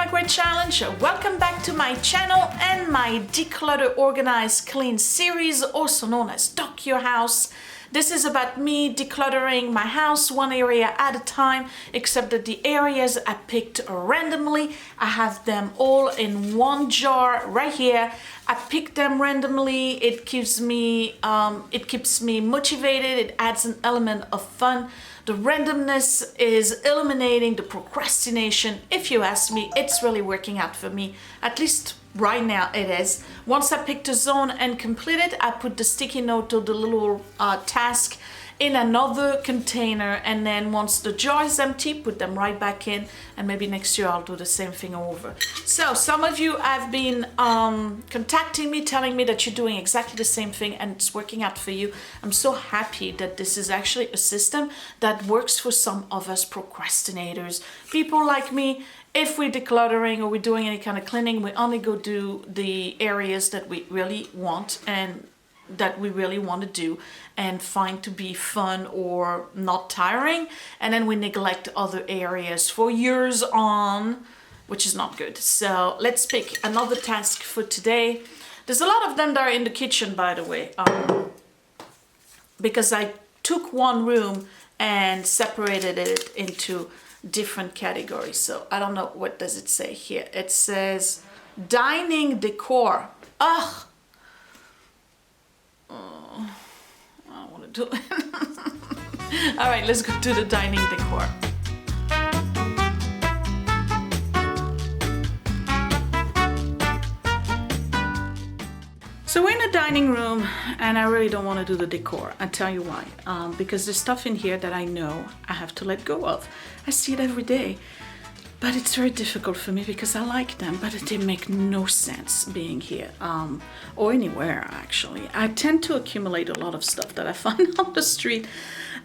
great challenge. Welcome back to my channel and my Declutter, Organize, Clean series, also known as Dock Your House. This is about me decluttering my house one area at a time, except that the areas I picked randomly, I have them all in one jar right here. I picked them randomly. It keeps me motivated. It adds an element of fun. The randomness is eliminating the procrastination. If you ask me, it's really working out for me. At least right now it is. Once I picked a zone and complete it, I put the sticky note or the little task in another container, and then once the jar is empty, put them right back in, and maybe next year I'll do the same thing over. So some of you have been contacting me, telling me that you're doing exactly the same thing and it's working out for you. I'm so happy that this is actually a system that works for some of us procrastinators. People like me, if we're decluttering or we're doing any kind of cleaning, we only go do the areas that we really want and that we really want to do and find to be fun or not tiring, and then we neglect other areas for years on, which is not good. So let's pick another task for today. There's a lot of them that are in the kitchen, by the way, because I took one room and separated it into different categories. So I don't know, what does it say here? It says dining decor. Ugh, I don't want to do it. All right, let's go to the dining decor. So we're in a dining room and I really don't want to do the decor. I'll tell you why. Because there's stuff in here that I know I have to let go of. I see it every day. But it's very difficult for me because I like them, but they make no sense being here or anywhere actually. I tend to accumulate a lot of stuff that I find on the street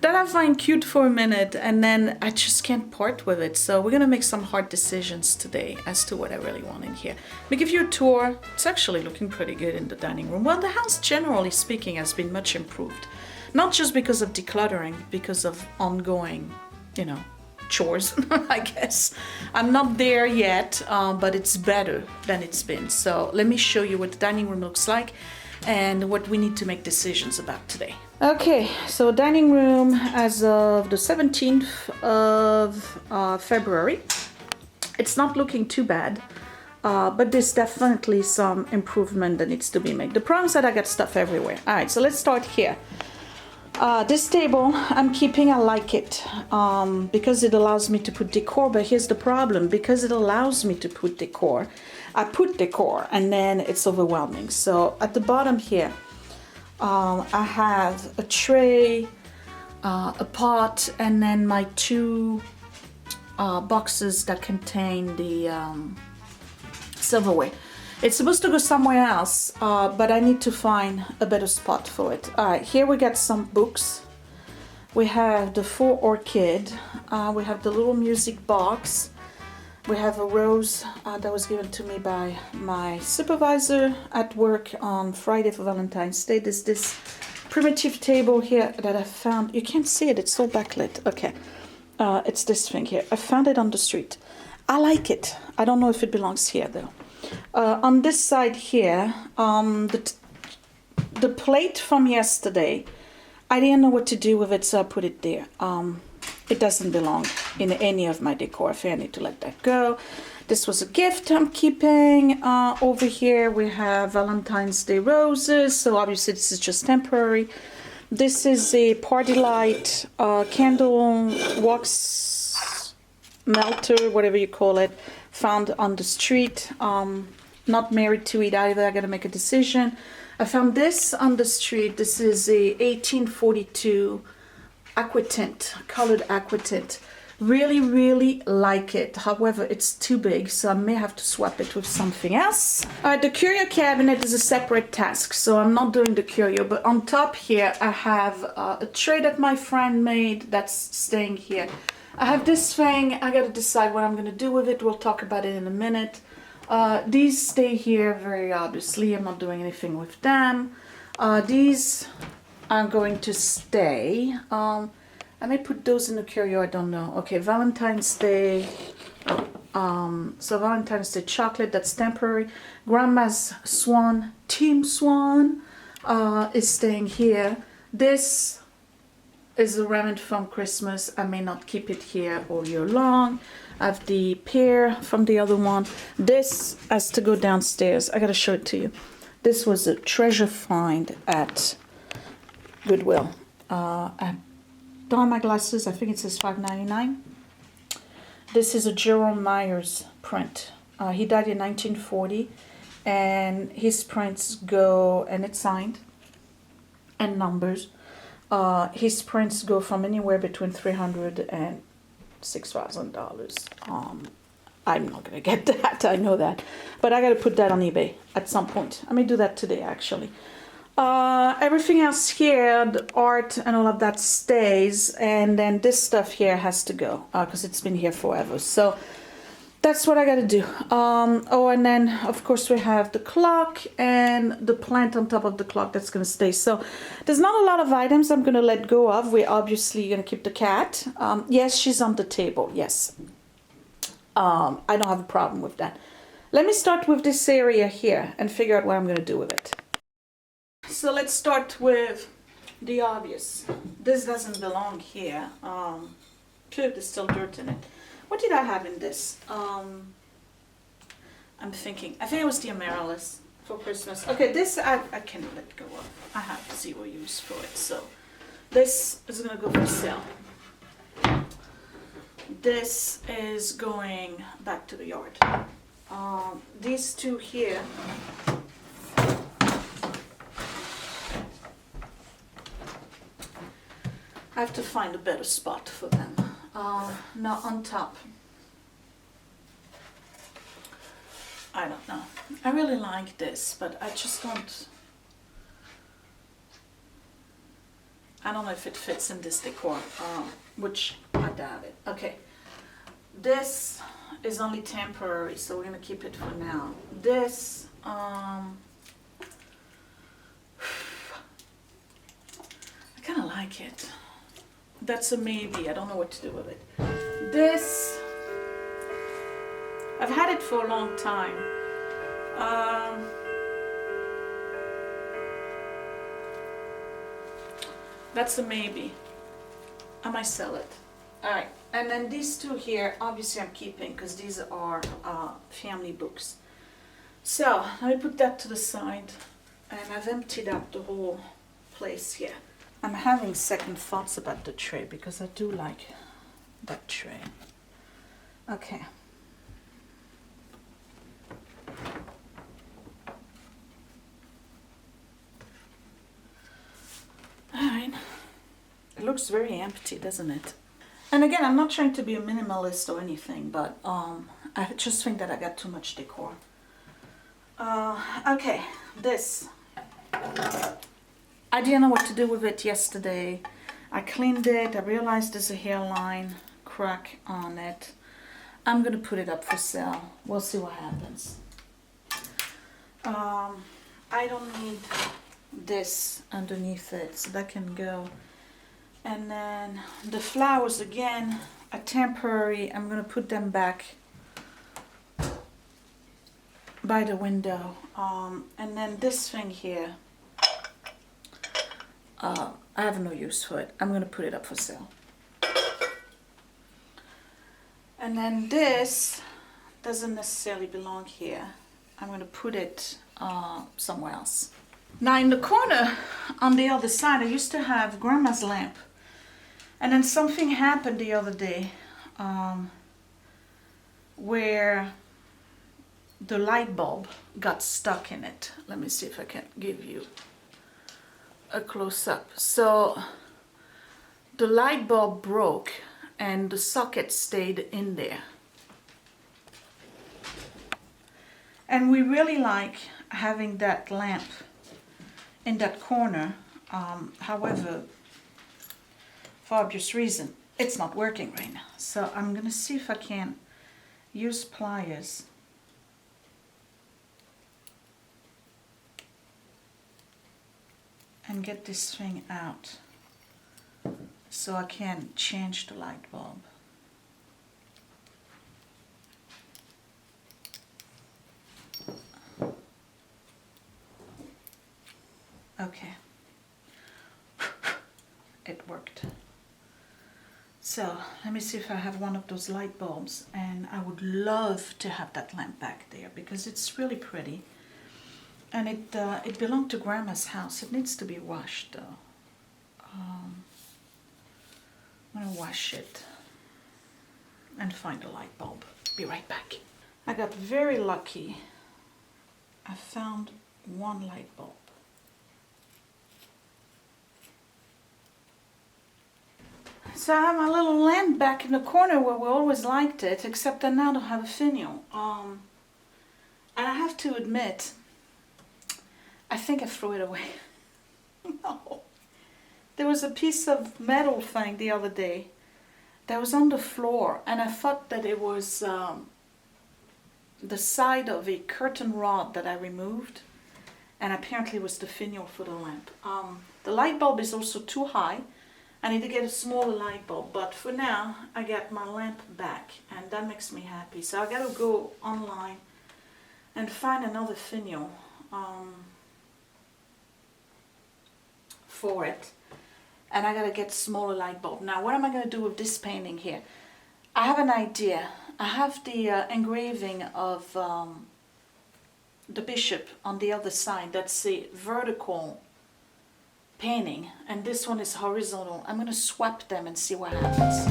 that I find cute for a minute and then I just can't part with it. So we're gonna make some hard decisions today as to what I really want in here. Let me give you a tour. It's actually looking pretty good in the dining room. Well, the house generally speaking has been much improved. Not just because of decluttering, because of ongoing, you know, chores, I guess. I'm not there yet, but it's better than it's been. So let me show you what the dining room looks like and what we need to make decisions about today. Okay, so dining room as of the 17th of February. It's not looking too bad, but there's definitely some improvement that needs to be made. The problem is that I got stuff everywhere. All right, so let's start here. This table I'm keeping. I like it because it allows me to put decor, but here's the problem. Because it allows me to put decor, I put decor and then it's overwhelming. So at the bottom here, I have a tray, a pot, and then my two boxes that contain the silverware. It's supposed to go somewhere else, but I need to find a better spot for it. All right, here we got some books. We have the 4 orchid. We have the little music box. We have a rose that was given to me by my supervisor at work on Friday for Valentine's Day. There's this primitive table here that I found. You can't see it, it's so backlit. Okay, it's this thing here. I found it on the street. I like it. I don't know if it belongs here though. On this side here, the plate from yesterday, I didn't know what to do with it, so I put it there. It doesn't belong in any of my decor. I need to let that go. This was a gift I'm keeping. Over here we have Valentine's Day roses, so obviously this is just temporary. This is a party light, candle wax melter, whatever you call it. Found on the street, not married to it either. I gotta make a decision. I found this on the street. This is a 1842 aquatint, colored aquatint. Really, really like it. However, it's too big, so I may have to swap it with something else. The curio cabinet is a separate task, so I'm not doing the curio, but on top here I have a tray that my friend made that's staying here. I have this thing. I gotta decide what I'm gonna do with it. We'll talk about it in a minute. These stay here very obviously. I'm not doing anything with them. These are going to stay. I may put those in the curio, I don't know. Okay, Valentine's Day. Oh, So Valentine's Day chocolate, that's temporary. Grandma's Swan, Team Swan, is staying here. This is a remnant from Christmas. I may not keep it here all year long. I have the pear from the other one. This has to go downstairs. I gotta show it to you. This was a treasure find at Goodwill. I don't have my glasses. I think it says $5.99. This is a Jerome Myers print. He died in 1940, and his prints go, and it's signed and numbers. His prints go from anywhere between $300 and $6,000. I'm not gonna get that, I know that, but I gotta put that on eBay at some point. I may do that today, actually. Everything else here, the art and all of that stays, and then this stuff here has to go because it's been here forever. So that's what I gotta do. Oh, and then of course we have the clock and the plant on top of the clock that's gonna stay. So there's not a lot of items I'm gonna let go of. We're obviously gonna keep the cat. Yes, she's on the table, yes. I don't have a problem with that. Let me start with this area here and figure out what I'm gonna do with it. So let's start with the obvious. This doesn't belong here. There's still dirt in it. What did I have in this? I'm thinking. I think it was the amaryllis for Christmas. Okay, this I can let go of. I have zero use for it. So this is gonna go for sale. This is going back to the yard. These two here. I have to find a better spot for them. Now on top, I don't know. I really like this, but I just don't. I don't know if it fits in this decor, which I doubt it. Okay, this is only temporary, so we're gonna keep it for now. This, I kind of like it. That's a maybe. I don't know what to do with it. This, I've had it for a long time. That's a maybe. I might sell it. All right, and then these two here, obviously I'm keeping because these are family books. So let me put that to the side, and I've emptied out the whole place here. I'm having second thoughts about the tray because I do like that tray. Okay. Alright. It looks very empty, doesn't it? And again, I'm not trying to be a minimalist or anything, but I just think that I got too much decor. Okay, this. I didn't know what to do with it yesterday. I cleaned it. I realized there's a hairline crack on it. I'm gonna put it up for sale. We'll see what happens. I don't need this underneath it, so that can go. And then the flowers again are temporary. I'm gonna put them back by the window. And then this thing here, I have no use for it. I'm going to put it up for sale. And then this doesn't necessarily belong here. I'm going to put it somewhere else. Now in the corner on the other side, I used to have Grandma's lamp. And then something happened the other day where the light bulb got stuck in it. Let me see if I can give you a close-up. So the light bulb broke and the socket stayed in there. And we really like having that lamp in that corner. However, for obvious reason, it's not working right now. So I'm gonna see if I can use pliers and get this thing out so I can change the light bulb. Okay. It worked. So let me see if I have one of those light bulbs, and I would love to have that lamp back there because it's really pretty. And it belonged to Grandma's house. It needs to be washed though. I'm gonna wash it and find a light bulb. Be right back. I got very lucky. I found one light bulb. So I have my little lamp back in the corner where we always liked it, except I now don't have a finial. And I have to admit, I think I threw it away. No. There was a piece of metal thing the other day that was on the floor, and I thought that it was the side of a curtain rod that I removed, and apparently it was the finial for the lamp. The light bulb is also too high. I need to get a smaller light bulb, but for now I got my lamp back, and that makes me happy. So I gotta go online and find another finial for it, and I gotta get a smaller light bulb. Now what am I gonna do with this painting here? I have an idea. I have the engraving of the bishop on the other side. That's a vertical painting, and this one is horizontal. I'm gonna swap them and see what happens.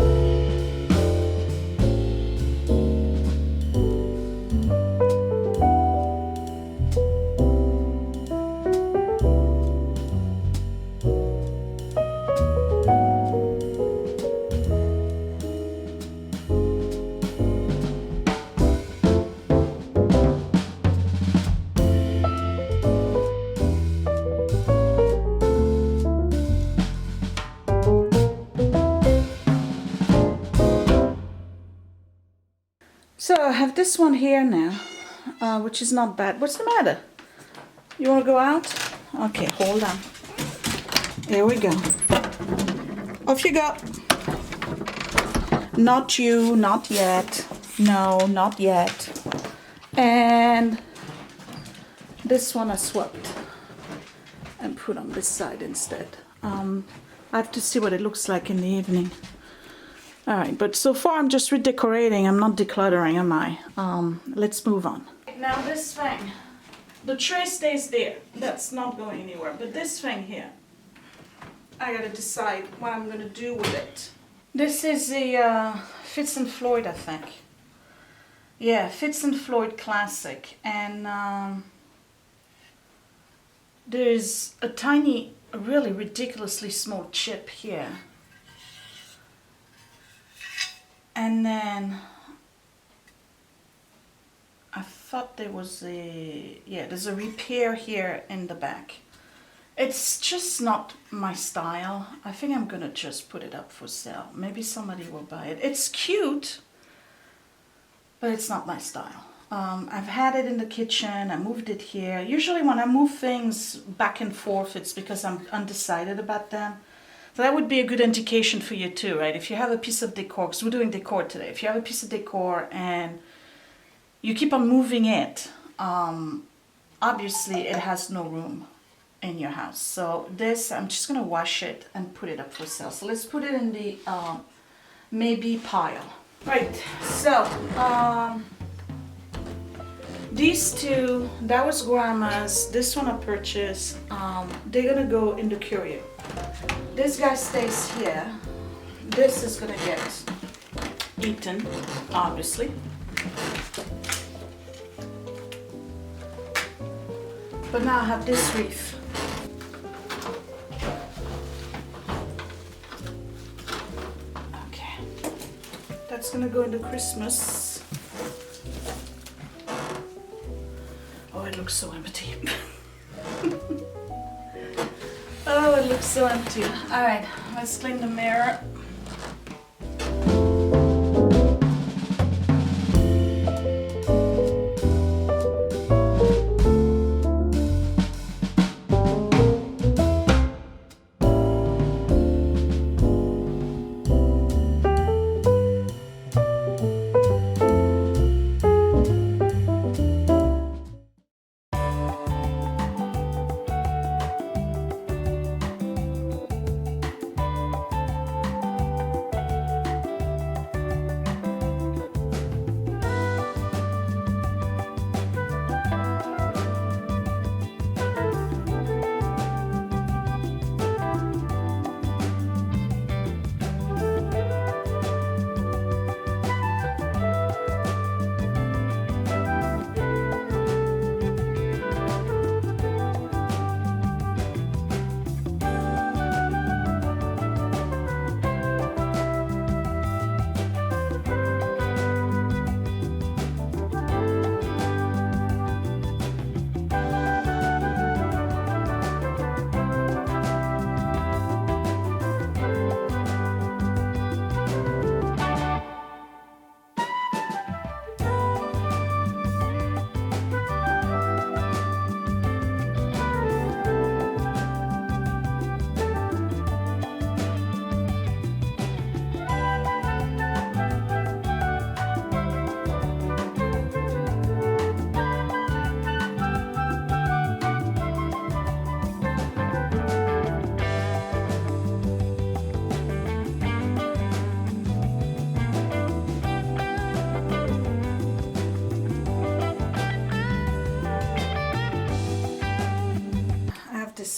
So I have this one here now, which is not bad. What's the matter? You want to go out? Okay, hold on. Here we go. Off you go. Not you, not yet. No, not yet. And this one I swapped and put on this side instead. I have to see what it looks like in the evening. Alright, but so far I'm just redecorating. I'm not decluttering, am I? Let's move on. Now this thing, the tray stays there. That's not going anywhere. But this thing here, I gotta decide what I'm gonna do with it. This is the Fitz and Floyd, I think. Yeah, Fitz and Floyd Classic. And there's a tiny, really ridiculously small chip here. And then I thought there was there's a repair here in the back. It's just not my style. I think I'm gonna just put it up for sale. Maybe somebody will buy it. It's cute, but it's not my style. I've had it in the kitchen. I moved it here. Usually when I move things back and forth, it's because I'm undecided about them. So that would be a good indication for you too, right? If you have a piece of decor, because we're doing decor today. If you have a piece of decor and you keep on moving it, obviously it has no room in your house. So this, I'm just gonna wash it and put it up for sale. So let's put it in the maybe pile. Right, so these two, that was Grandma's. This one I purchased. They're gonna go in the courier. This guy stays here. This is gonna get eaten, obviously. But now I have this wreath. Okay, that's gonna go into Christmas. Oh, it looks so empty. Oh, it looks so empty. All right, let's clean the mirror.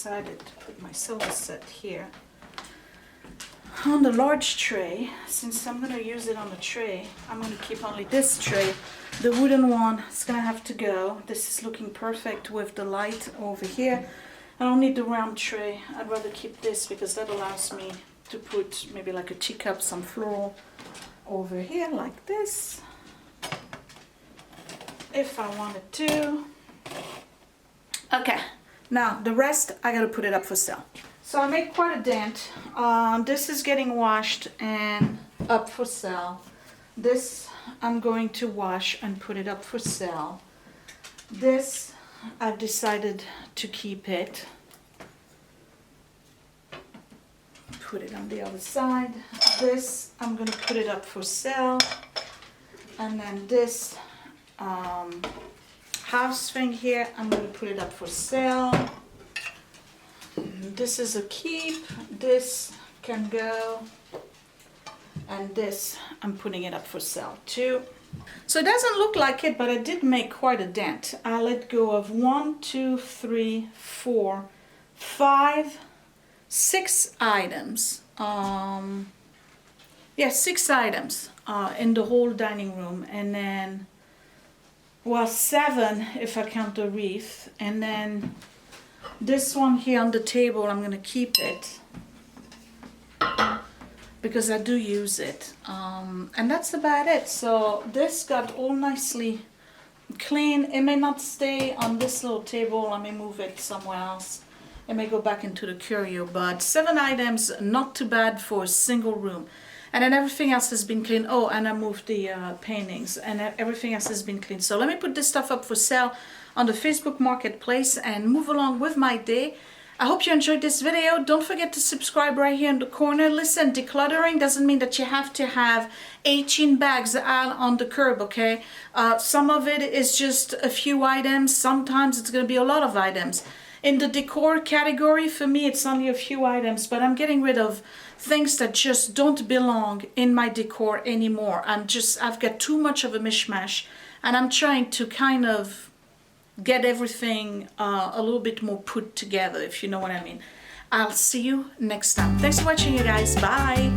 decided to put my sofa set here on the large tray. Since I'm gonna use it on the tray, I'm gonna keep only this tray. The wooden one is gonna have to go. This is looking perfect with the light over here. I don't need the round tray. I'd rather keep this because that allows me to put maybe like a teacup, some floral over here like this, if I wanted to. Okay, now the rest I gotta put it up for sale. So I made quite a dent. This is getting washed and up for sale. This I'm going to wash and put it up for sale. This I've decided to keep it. Put it on the other side. This I'm gonna put it up for sale. And then this house thing here, I'm gonna put it up for sale. This is a keep. This can go. And this, I'm putting it up for sale too. So it doesn't look like it, but I did make quite a dent. I let go of 1, 2, 3, 4, 5, 6 items. Yeah, 6 items in the whole dining room. And then, well, 7 if I count the wreath. And then this one here on the table, I'm gonna keep it because I do use it. And that's about it. So this got all nicely clean. It may not stay on this little table. I may move it somewhere else. It may go back into the curio, but 7 items, not too bad for a single room. And then everything else has been cleaned. Oh, and I moved the paintings, and everything else has been cleaned. So let me put this stuff up for sale on the Facebook Marketplace and move along with my day. I hope you enjoyed this video. Don't forget to subscribe right here in the corner. Listen, decluttering doesn't mean that you have to have 18 bags out on the curb, okay? Some of it is just a few items. Sometimes it's going to be a lot of items. In the decor category, for me, it's only a few items, but I'm getting rid of things that just don't belong in my decor anymore. I've got too much of a mishmash, and I'm trying to kind of get everything a little bit more put together, if you know what I mean. I'll see you next time. Thanks for watching, you guys. Bye.